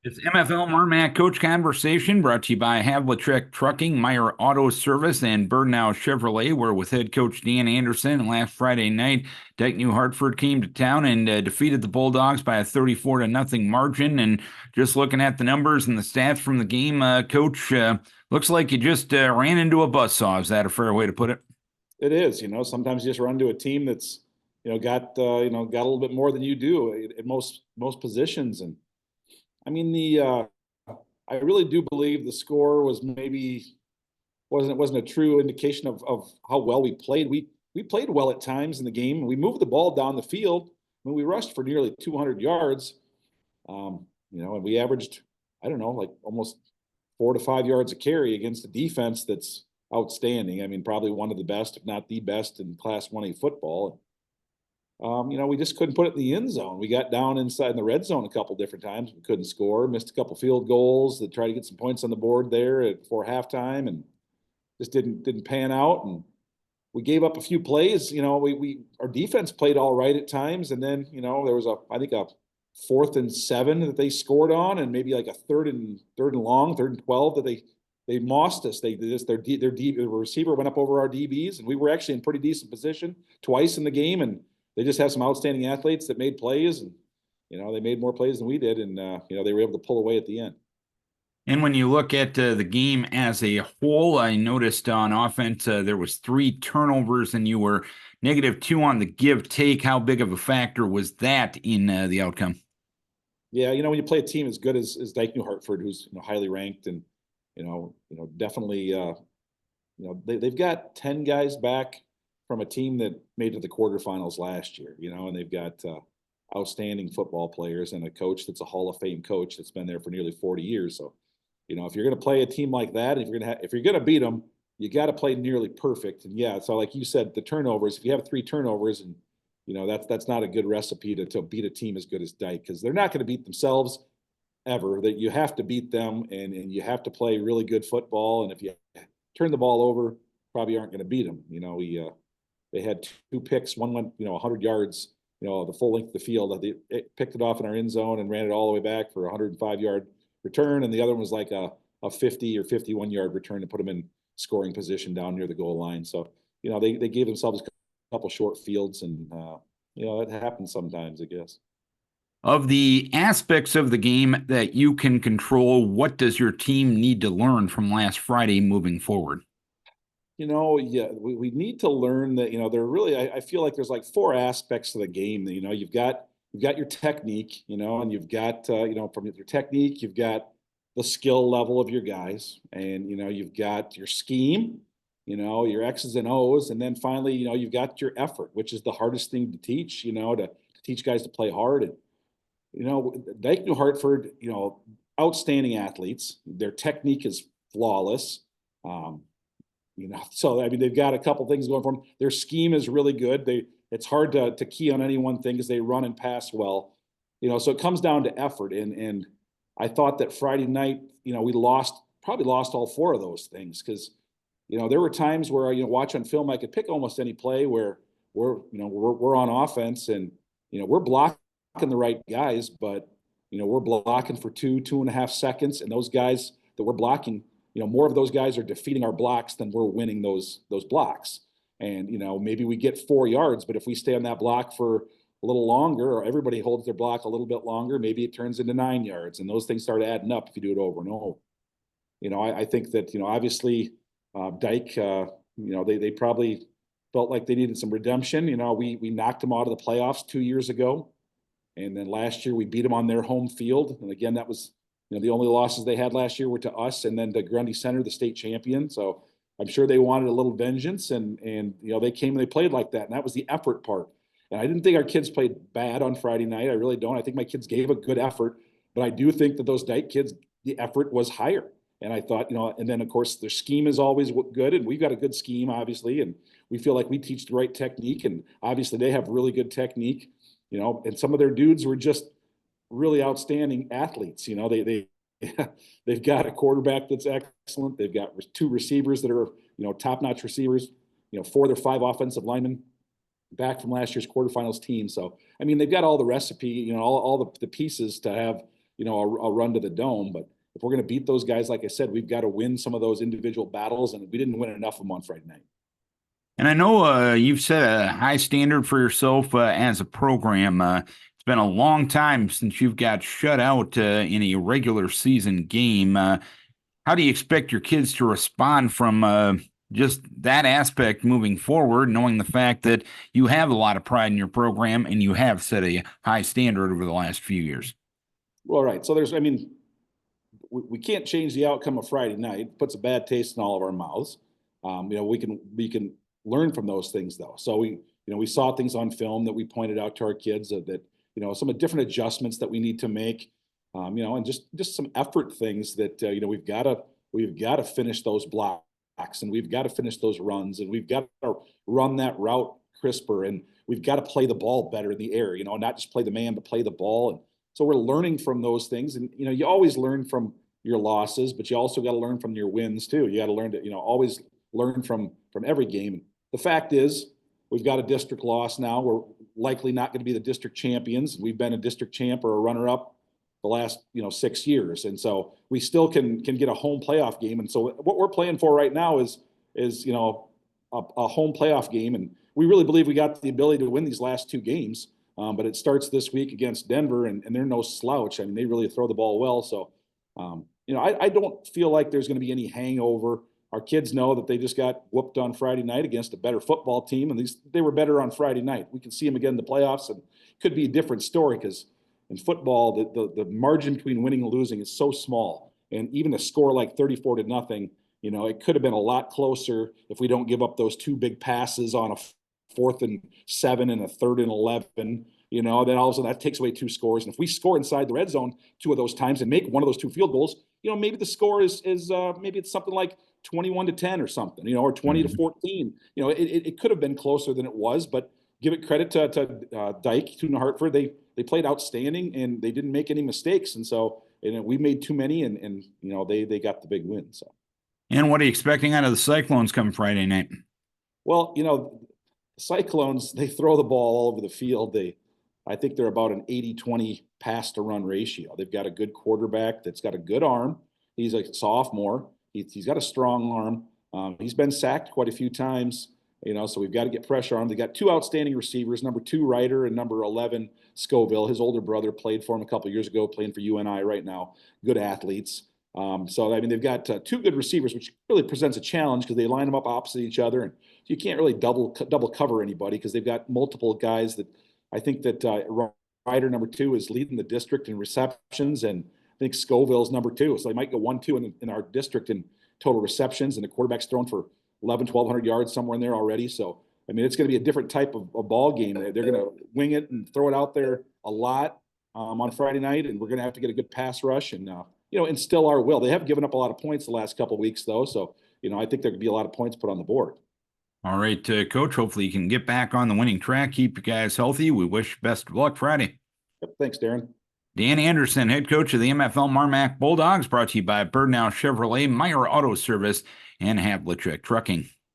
It's MFL MarMac Coach Conversation brought to you by Havlicek Trucking, Meyer Auto Service, and Birdnow Chevrolet. We're with head coach Dan Anderson. And last Friday night, Dyke New Hartford came to town and defeated the Bulldogs by a 34 to nothing margin. And just looking at the numbers and the stats from the game, Coach, looks like you just ran into a buzzsaw. Is that a fair way to put it? It is, sometimes you just run to a team that's, got a little bit more than you do at most positions. And I mean, I really do believe the score was maybe wasn't a true indication of how well we played. We played well at times in the game. We moved the ball down the field. I mean, we rushed for nearly 200 yards, and we averaged, I don't know, like almost 4 to 5 yards a carry against a defense that's outstanding. I mean, probably one of the best, if not the best, in Class 1A football. We just couldn't put it in the end zone. We got down inside in the red zone a couple different times. We couldn't score. Missed a couple field goals to try to get some points on the board there before halftime, and just didn't pan out. And we gave up a few plays. We our defense played all right at times, and then there was I think a 4th and 7 that they scored on, and maybe like a third and long, 3rd and 12 that they mossed us. Their receiver went up over our DBs, and we were actually in pretty decent position twice in the game, and they just have some outstanding athletes that made plays, and they made more plays than we did, and they were able to pull away at the end. And when you look at the game as a whole, I noticed on offense there was 3 turnovers, and you were -2 on the give take. How big of a factor was that in the outcome? Yeah, when you play a team as good as Dyke New Hartford, who's highly ranked, and definitely they've got 10 guys back from a team that made it to the quarterfinals last year, and they've got outstanding football players and a coach that's a Hall of Fame coach that's been there for nearly 40 years. So, if you're going to play a team like that, if you're going to beat them, you got to play nearly perfect. And yeah, so like you said, the turnovers. If you have 3 turnovers, and that's not a good recipe to beat a team as good as Dyke, because they're not going to beat themselves ever. That you have to beat them, and you have to play really good football. And if you turn the ball over, probably aren't going to beat them. They had 2 picks. One went 100 yards, the full length of the field. They picked it off in our end zone and ran it all the way back for a 105-yard return, and the other one was like a 50 or 51-yard return to put them in scoring position down near the goal line. So they gave themselves a couple short fields, and it happens sometimes, I guess. Of the aspects of the game that you can control, what does your team need to learn from last Friday moving forward? Yeah, we need to learn that, there really, I feel like there's like 4 aspects to the game that, you've got your technique, and you've got, from your technique, you've got the skill level of your guys, and, you've got your scheme, your X's and O's. And then finally, you've got your effort, which is the hardest thing to teach, to teach guys to play hard. And, Dyke New Hartford, outstanding athletes. Their technique is flawless. So I mean, they've got a couple things going for them. Their scheme is really good. It's hard to key on any one thing because they run and pass well. So it comes down to effort. And I thought that Friday night, we probably lost all 4 of those things, because there were times where watch on film, I could pick almost any play where we're on offense, and we're blocking the right guys, but we're blocking for 2.5 seconds, and those guys that we're blocking, more of those guys are defeating our blocks than we're winning those blocks. And, maybe we get 4 yards, but if we stay on that block for a little longer, or everybody holds their block a little bit longer, maybe it turns into 9 yards, and those things start adding up if you do it over and over. I think that, obviously, Dyke, they probably felt like they needed some redemption. We knocked them out of the playoffs 2 years ago. And then last year we beat them on their home field. And again, that was, the only losses they had last year were to us and then to Grundy Center, the state champion. So I'm sure they wanted a little vengeance, and they came and they played like that. And that was the effort part. And I didn't think our kids played bad on Friday night. I really don't. I think my kids gave a good effort, but I do think that those Dyke kids, the effort was higher. And I thought, and then of course their scheme is always good, and we've got a good scheme, obviously, and we feel like we teach the right technique, and obviously they have really good technique, and some of their dudes were just really outstanding athletes. They've got a quarterback that's excellent. They've got 2 receivers that are top-notch receivers. 4 of their 5 offensive linemen back from last year's quarterfinals team. So I mean, they've got all the recipe, all the pieces to have a run to the dome. But if we're going to beat those guys, like I said, we've got to win some of those individual battles, and we didn't win enough of them on Friday night. And I know you've set a high standard for yourself as a program. It's been a long time since you've got shut out in a regular season game. How do you expect your kids to respond from just that aspect moving forward, knowing the fact that you have a lot of pride in your program and you have set a high standard over the last few years? Well, right. So we can't change the outcome of Friday night. It puts a bad taste in all of our mouths. We can learn from those things though. So we saw things on film that we pointed out to our kids that some of different adjustments that we need to make. And just some effort things that we've got to finish those blocks, and we've got to finish those runs, and we've got to run that route crisper, and we've got to play the ball better in the air. Not just play the man, but play the ball. And so we're learning from those things, and you always learn from your losses, but you also got to learn from your wins too. You got to learn to always learn from every game. The fact is, we've got a district loss now. We're likely not going to be the district champions. We've been a district champ or a runner-up the last 6 years, and so we still can get a home playoff game. And so what we're playing for right now is a home playoff game, and we really believe we got the ability to win these last 2 games. But it starts this week against Denver, and they're no slouch. I mean, they really throw the ball well. So I don't feel like there's going to be any hangover. Our kids know that they just got whooped on Friday night against a better football team, and they were better on Friday night. We can see them again in the playoffs, and it could be a different story because in football, the margin between winning and losing is so small. And even a score like 34-0, it could have been a lot closer if we don't give up those 2 big passes on a 4th and 7 and a 3rd and 11. Then all of a sudden that takes away 2 scores. And if we score inside the red zone 2 of those times and make one of those 2 field goals, maybe the score is maybe it's something like 21-10 or something, or 20-14. It could have been closer than it was, but give it credit to Dyke, to New Hartford. They played outstanding and they didn't make any mistakes. And so we made too many, and they got the big win. So. And what are you expecting out of the Cyclones come Friday night? Well, Cyclones, they throw the ball all over the field. I think they're about an 80-20 pass to run ratio. They've got a good quarterback that's got a good arm. He's a sophomore. He's got a strong arm. He's been sacked quite a few times, so we've got to get pressure on him. They got 2 outstanding receivers, number 2 Ryder and number 11 Scoville. His older brother played for him a couple of years ago, playing for UNI right now. Good athletes. They've got 2 good receivers, which really presents a challenge because they line them up opposite each other, and you can't really double cover anybody because they've got multiple guys that I think that Ryder, number 2, is leading the district in receptions, and I think Scoville's number 2. So they might go 1-2 in our district in total receptions, and the quarterback's thrown for 1,100 yards somewhere in there already. So, it's going to be a different type of ball game. They're going to wing it and throw it out there a lot on Friday night, and we're going to have to get a good pass rush and, instill our will. They have given up a lot of points the last couple of weeks, though. So, I think there could be a lot of points put on the board. All right, Coach, hopefully you can get back on the winning track. Keep you guys healthy. We wish best of luck Friday. Yep, thanks, Darren. Dan Anderson, head coach of the MFL MarMac Bulldogs, brought to you by Birdnow Chevrolet, Meyer Auto Service, and Havlicek Trucking.